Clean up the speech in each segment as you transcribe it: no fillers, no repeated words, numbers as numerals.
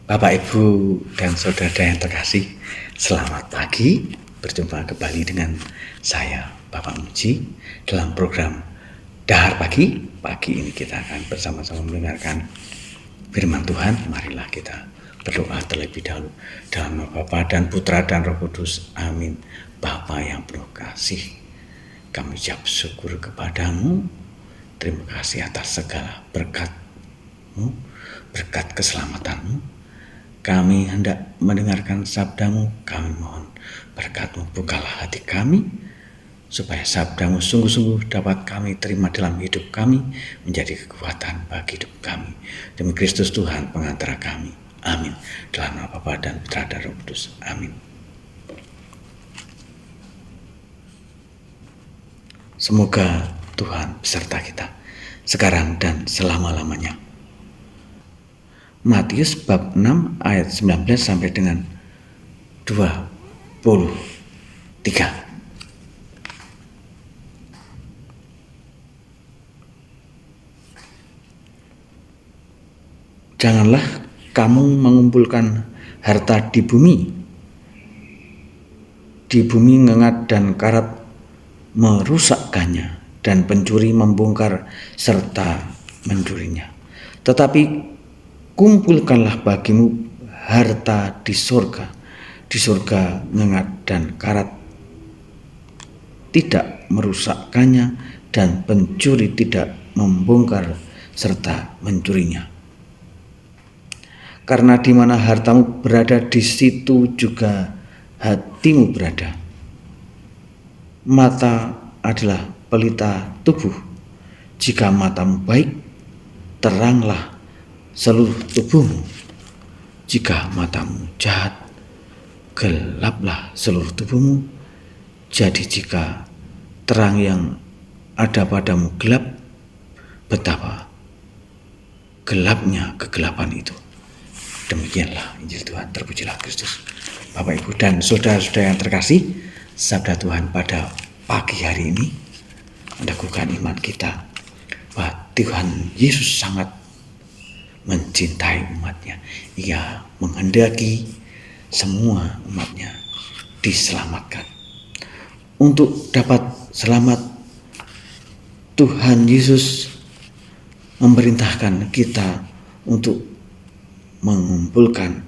Bapak, Ibu, dan saudara yang terkasih, selamat pagi. Berjumpa kembali dengan saya, Bapak Muji, dalam program Dahar Pagi. Pagi ini kita akan bersama-sama mendengarkan firman Tuhan. Marilah kita berdoa terlebih dahulu. Dalam nama Bapa dan Putra dan Roh Kudus. Amin. Bapa yang penuh kasih, kami ucap syukur kepadamu. Terima kasih atas segala berkat-Mu, berkat keselamatanmu. Kami hendak mendengarkan sabdamu, kami mohon berkat-Mu bukalah hati kami, supaya sabdamu sungguh-sungguh dapat kami terima dalam hidup kami, menjadi kekuatan bagi hidup kami. Demi Kristus Tuhan pengantara kami. Amin. Dalam nama Bapa dan Putra dan Roh Kudus. Amin. Semoga Tuhan beserta kita, sekarang dan selama-lamanya. Matius bab 6 ayat 19 sampai dengan 23. Janganlah kamu mengumpulkan harta di bumi. Di bumi ngengat dan karat merusakkannya, dan pencuri membongkar serta mencurinya. Tetapi kumpulkanlah bagimu harta di surga. Di surga ngengat dan karat tidak merusakkannya, dan pencuri tidak membongkar serta mencurinya. Karena di mana hartamu berada, di situ juga hatimu berada. Mata adalah pelita tubuh. Jika matamu baik, teranglah seluruh tubuhmu. Jika matamu jahat, gelaplah seluruh tubuhmu. Jadi jika terang yang ada padamu gelap, betapa gelapnya kegelapan itu. Demikianlah Injil Tuhan. Terpujilah Kristus. Bapak, Ibu, dan saudara-saudara yang terkasih, sabda Tuhan pada pagi hari ini meneguhkan iman kita bahwa Tuhan Yesus sangat mencintai umatnya. Ia menghendaki semua umatnya diselamatkan. Untuk dapat selamat, Tuhan Yesus memerintahkan kita untuk mengumpulkan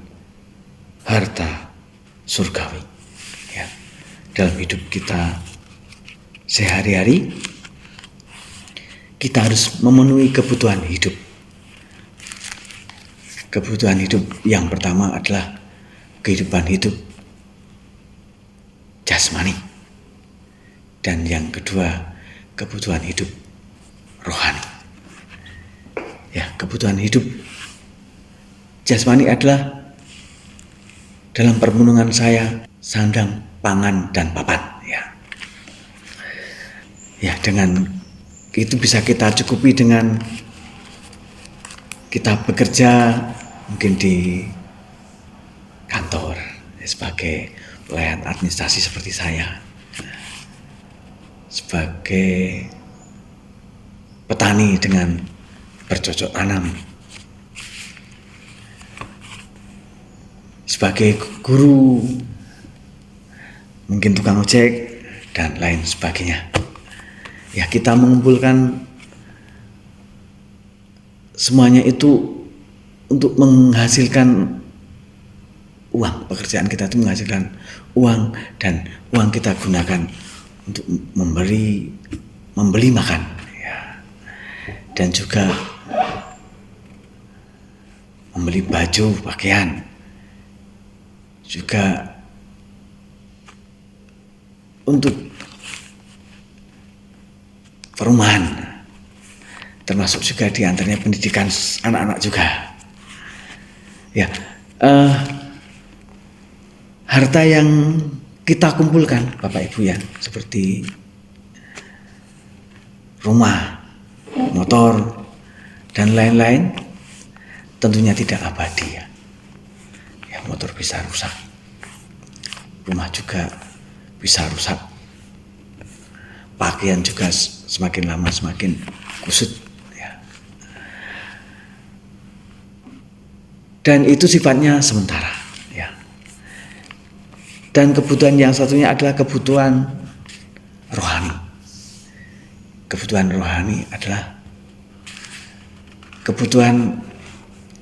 harta surgawi. Ya, dalam hidup kita sehari-hari, kita harus memenuhi kebutuhan hidup. Kebutuhan hidup yang pertama adalah kehidupan hidup jasmani, dan yang kedua kebutuhan hidup rohani. Ya, kebutuhan hidup jasmani adalah dalam permenungan saya sandang, pangan, dan papan. Ya, dengan itu bisa kita cukupi dengan kita bekerja mungkin di kantor sebagai pelayan administrasi seperti saya, sebagai petani dengan bercocok tanam, sebagai guru, mungkin tukang ojek, dan lain sebagainya. Ya, kita mengumpulkan semuanya itu untuk menghasilkan uang. Pekerjaan kita itu menghasilkan uang, dan uang kita gunakan untuk membeli makan, ya, dan juga membeli baju, pakaian, juga untuk perumahan, termasuk juga diantaranya pendidikan anak-anak juga. Ya, harta yang kita kumpulkan, Bapak Ibu, ya, seperti rumah, motor, dan lain-lain, tentunya tidak abadi. Ya, motor bisa rusak, rumah juga bisa rusak, pakaian juga semakin lama semakin kusut. Dan itu sifatnya sementara, ya. Dan kebutuhan yang satunya adalah kebutuhan rohani. Kebutuhan rohani adalah kebutuhan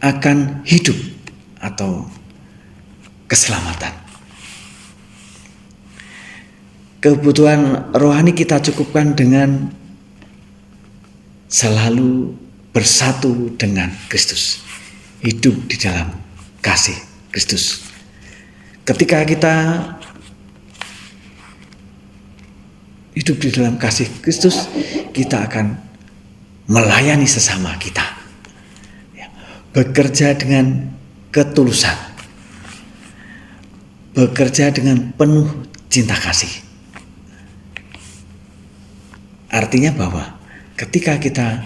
akan hidup atau keselamatan. Kebutuhan rohani kita cukupkan dengan selalu bersatu dengan Kristus, hidup di dalam kasih Kristus. Ketika kita hidup di dalam kasih Kristus, kita akan melayani sesama kita, bekerja dengan ketulusan, bekerja dengan penuh cinta kasih. Artinya bahwa ketika kita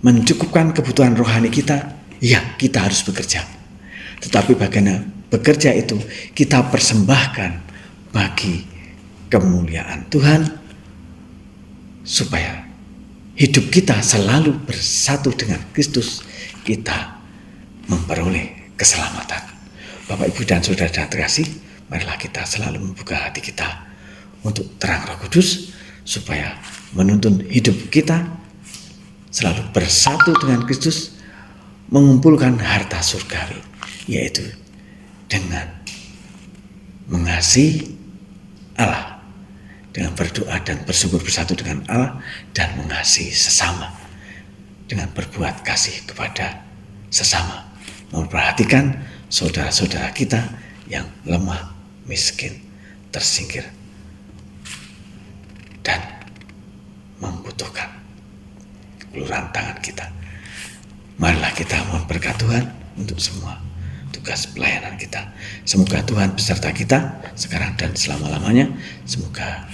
mencukupkan kebutuhan rohani kita, ya kita harus bekerja. Tetapi bagaimana bekerja itu kita persembahkan bagi kemuliaan Tuhan, supaya hidup kita selalu bersatu dengan Kristus, kita memperoleh keselamatan. Bapak, Ibu, dan saudara terkasih, marilah kita selalu membuka hati kita untuk terang Roh Kudus, supaya menuntun hidup kita selalu bersatu dengan Kristus, mengumpulkan harta surgawi, yaitu dengan mengasihi Allah, dengan berdoa dan bersyukur bersatu dengan Allah, dan mengasihi sesama dengan berbuat kasih kepada sesama, memperhatikan saudara-saudara kita yang lemah, miskin, tersingkir, dan membutuhkan uluran tangan kita. Marilah kita mohon berkat Tuhan untuk semua tugas pelayanan kita. Semoga Tuhan beserta kita sekarang dan selama-lamanya. Semoga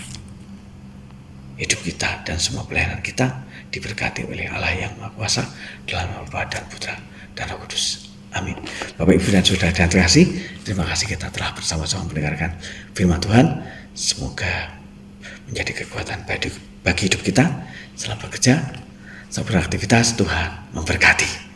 hidup kita dan semua pelayanan kita diberkati oleh Allah yang Maha Kuasa, dalam nama Bapa dan Putra dan Roh Kudus. Amin. Bapak, Ibu, dan saudara yang terkasih, terima kasih kita telah bersama-sama mendengarkan firman Tuhan. Semoga menjadi kekuatan bagi hidup kita. Selamat bekerja, selamat beraktivitas. Tuhan memberkati.